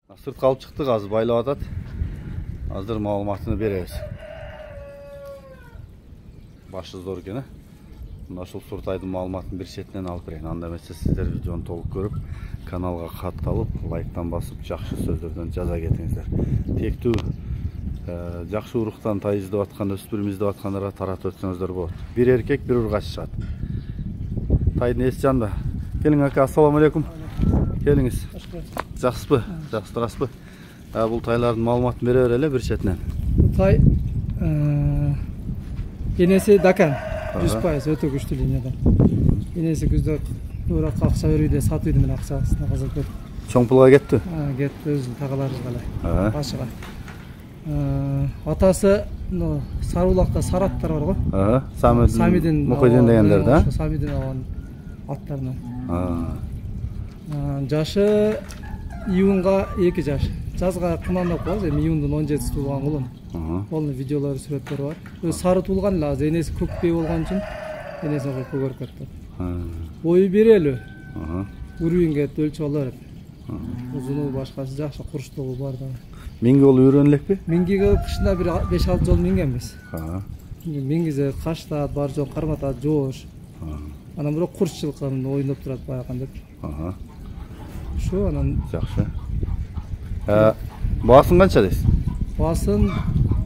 Сыртқа алып шықтық, азыр байлап атат. Азыр маалыматыны беребиз. Башы зор экен, мына ушул Суртайдын маалыматын бир четинен алып берейин. Анда эмесе сиздер видеону толук көрүп, каналга катталып, лайктан басып, жакшы сөздөрдөн жаза кетиңиздер. Тектүү жакшы уруктан тай издеп аткан, өспүрүм издеп аткандарга таратып өтсөңүздөр болот. Бир эркек, бир ургач чыгат. Тайдын эси жанында. Келиң ака, ассаламу алейкум. Келиңиз. Жакшысызбы? Жакшы турасызбы? Бул тайлардын маалыматын бере берели бир четинен. Тай энеси Дакан 100% өтө күчтүү линиядан. Энеси күздө көбүрөөк акча берүүдө, сатууйду менен акчасына казып кетти. Чоң пулга кетти? Кетти, өзүнүн тагалары калай. Башыга. Атасы Сарыбулакта сараттар бар го. Самидин Мукойден дегендер да? Самидин алган аттарынан. Жашы июнга 2 жаш. Жазга кымандап коебуз, эми июндун 17-си туулган кулум. Онун видеолору, сүрөттөрү бар. Өзү сары туулган эле, азыр энеси көкпей болгон үчүн энесин көгөрүп кетти. Бою берелүү. Үрүйүн кетти, өлчөп ала берет. Узуну башкасы жакшы, курчтугу бар да. Минги болуп үйрөнө элекпи? Мингиге кышында бир 5-6 жолу мингенбиз. Мингизе каштат, бар жол карматат, жоош. Анан бирок курч жылкын оюндоп турат баягы деп. Ошо анан жакшы. Баасын канча дейсиз? Баасын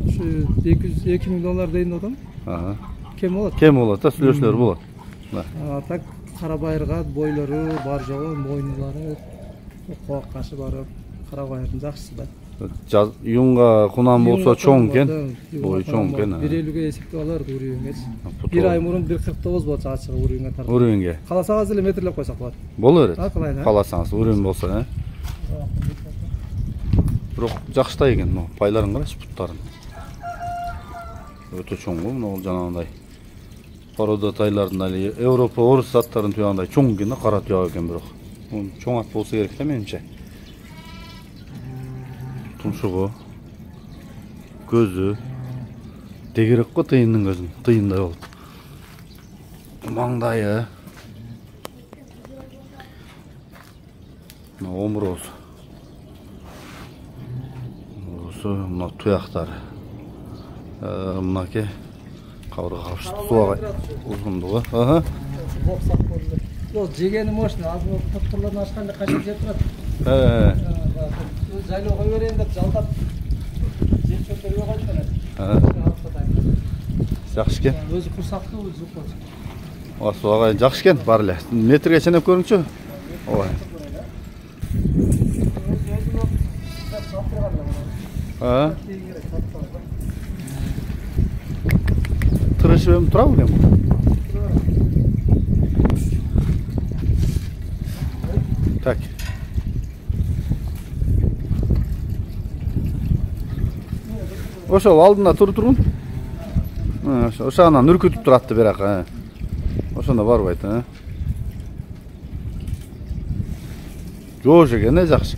ушу $200,000 дейин деп атам. Кем болот? Кем болот да, сүйлөшүүлөр болот. Так кара байырга бойлору бар жогу, мойнулары, кок кашы бар. Кара байырдын жакшысы да. Июнга кунан болсо чоң экен. Бою чоң экен. 1.50ге эсептеп алар үрүйүнгечи. 1 ай мурун 1.49 болчу ачыгы үрүйүнгө тартып. Үрүйүнгө. Каласаңыз эле метрлеп койсок болот. Боло берет. Каласаңыз үрүйүн болсо, Бирок жакшы тай экен, пайларын карачы, буттарын. Өтө чоң го, мына жанагындай. Порода тайлардын эле Европа, орус аттарын туягандай чоң экен да, кара туяк экен бирок. Чоң ат болсо керек да менимче. Тумшугу, көзү, дегерек го тыйындын көзүн, тыйындай болуп. Маңдайы, омуросу, мына туяктары, мынаке кабырга капшыты суага узундугу. Жегени мощный, азыр топторлордун ачканда качып жеп турат. Жайлоо кой берейин деп жалдап жеп чөптөргө коюп берет. Жакшы экен. Өзү курсактуу, өзү кот. Суга жакшы экен, бар эле. Метрге ченеп көрүңчү. Ой. Тырышып эми турабы экен бул? Так. Ошол алдында тургун. Ошоңан үркүтүп туратты бирак. Ошондо барбайт, Жоош экен, жакшы.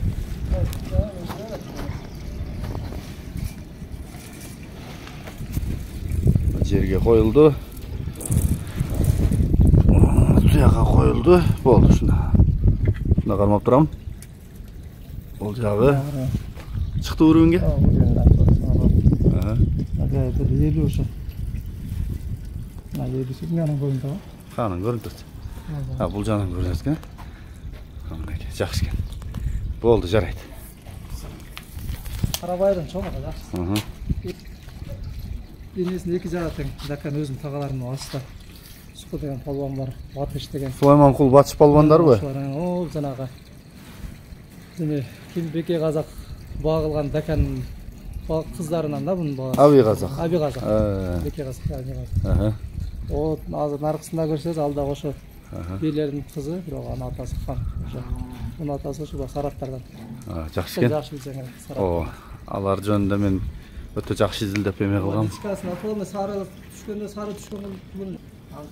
Жерге коюлду. Туяга коюлду. Болду ушунда. Мына кармап турам. Бул жагы чыкты үрүнгө. Елу ошо. Елуси менен көрүндү го. Канын көрүнүп турат. Бул жанын көрүнөт экен. Мынакей, жакшы экен. Болду, жарайт. Кара байырдын чоңу да жакшы. Энесинин 2 жагы тең. Дакан өзүнүн тагаларынын астында. Суку деген палван бар, Батыш деген. Сулайманкул Батыш палвандарбы? О, жанагы. Эми ким Беке казак багылган Дакан кыздарынан да бунун баласы. Аби казак. Аби казак. Беке казак, Аби казак. О, азыр наркысында көрсөз, алда ошо бийлердин кызы, бирок анын атасы хан. Мунун атасы ошо сараттардан. Жакшы экен. Жакшы билсең, сарат. Алар жөнүндө мен өтө жакшы изилдеп эме кылгам. Дискасын атылганда сары түшкөндө сары түшкөн бул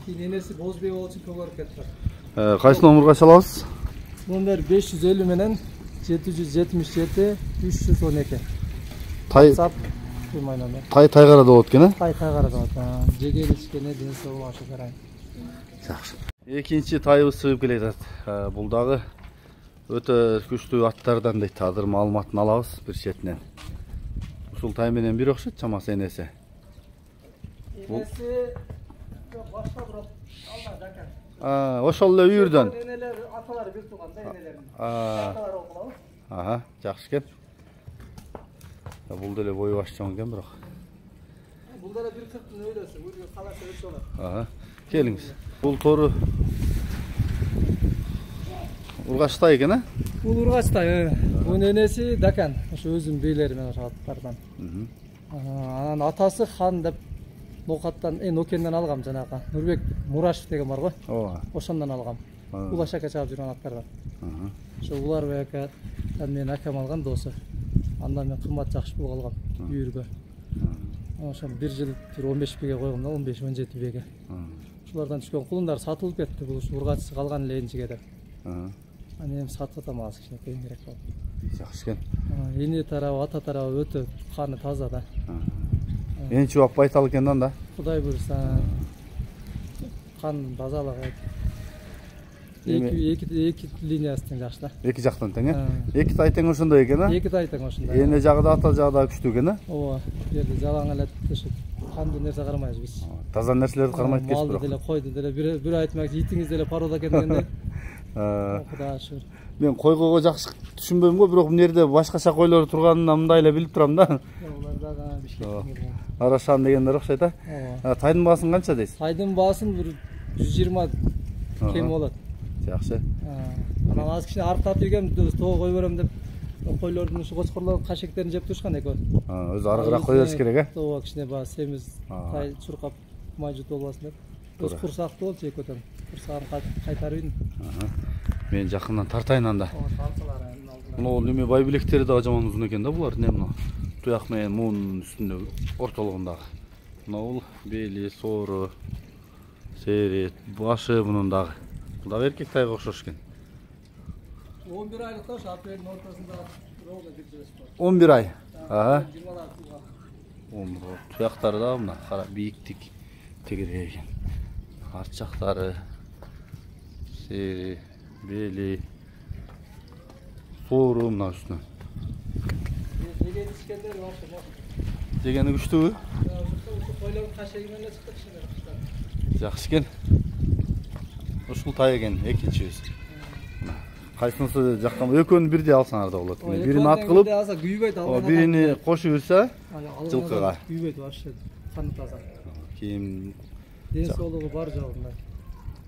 кийин энеси Бозбей болчу көгөрүп кетти. Кайсы номерге чалабыз? Номер 550 менен 777 312. Тай тайгарада болот экен, Тайгарада болот. Жеген ичкене денсе болушу керек. Жакшы. Экинчи тайыбыз чыгып келе жатат. Бул дагы Өтө күчтүү аттардан дейт. Азыр маалыматын алабыз бир четинен. Ушул тай менен бир окшойт чамасы энеси. Энеси башка бирок алла жакан. Ошол эле үйүрдөн. Энелер аталары бир тууган да энелерин. Аталары окулабыз. Жакшы экен. Бул деле бою баш чоң экен бирок. Бул деле 1.40 өйдөсү, бул каласа өсө алат. Келиңиз. Бул тору ургачтай экен, Бул ургачтай. Бунун энеси Дакан, ошо өзүнүн бийлери менен ошо аттардан. Анан атасы хан деп Нокаттан, Нокенден алгам жанагы. Нурбек Мурашев деген бар го. Ошондон алгам. Улаш ака чаап жүргөн аттардан. Ошо улар бека менин акам алган досу. Андан мен кымбат жакшы бул алгам үйүргө. Ошо 1 жыл 15 биге койгом да, 15-17 биге. Ушулардан түшкөн кулундар сатылып кетти. Бул ургачысы калган эле энчиге деп. Аны эми сатып атам азыр кичине кейинирээк болуп. Жакшы экен. Эне тарабы, ата тарабы өтө каны таза да. Энчи бап байтал экен да. Кудай буйруса кан тазалык. Эки линиясы жакшы да. Эки жактан тең, Эки тай тең ошондой экен, Эки тай тең ошондой. Эне жагы да ата жагы да күчтүү экен, Ооба. Жерде жалаң эле ошо кандуу нерсе карамайбыз биз. Таза нерселерди кармайт экенсиз бирок. Малды деле, койду деле бир айтмак, итиңиз деле порода экен дегенде. Кудай шүр. Мен койгого жакшы түшүнбөйм го, бирок бул жерде башкача койлор турганын мындай эле билип турам да. Улар дагы Бишкектен. Арашан дегендер окшойт, Тайдын баасын канча дейсиз? Тайдын баасын бир 120 кем болот. Жакшы. Анан аз кичине арктатып ийгем, тоо кой берем деп койлордун ушу кочкорлор кашектерин жеп турушкан экөө. Өзү арыгыраак кой бериш керек, Тоо кичине баа семиз тай чуркап май жутуп албасын деп. Өз курсактуу болчу экөөдөн. Курсагын кайтарып ийдим. Мен жакындан тартайын анда. Мына неме бай билектери дагы жаман узун экен да булар, эмне мына туяк менен муунун үстүндөгү ортологундагы. Мына бул бели, соору, сери, башы мунун дагы. Бул дагы эркек тайга окшош экен. 11 айлык да, ошо апрелдин ортосунда ровно киржирес бар. 11 ай. 20 Туяктары да мына кара бийиктик тегерек экен. Арт жактары, сери, бели, соору мына үстүнөн. Жеген ишкендер бар. Жегени күчтүүбү? Ошо койлордун кашеги менен чыкты кичине. Жакшы экен. Ушул тай экен экинчибиз. Кайсынысы жаккан экөөнү бирдей алсаңар да болот. Бирин ат кылып, бирини кошуп жүрсө жылкыга. Күйбөйт вообще. Каны таза. Кийин ден соолугу бар жагында.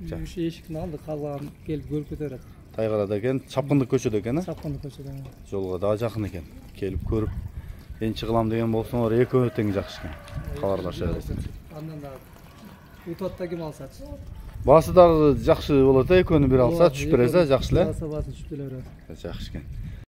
Үш эшиктин алды калган келип көрүп кетерет. Тайгарада экен, Чапкындык көчөдө экен, Чапкындык көчөдө. Жолго дагы жакын экен. Келип көрүп, энчи кылам деген болсоңор экөө тең жакшы экен. Кабарлаша бересиң. Андан да утатта ким алсачы? Баасы дагы жакшы болот, экөөнү бир алса түшүп берсе жакшы эле. Баасы түшүп берет. Жакшы экен.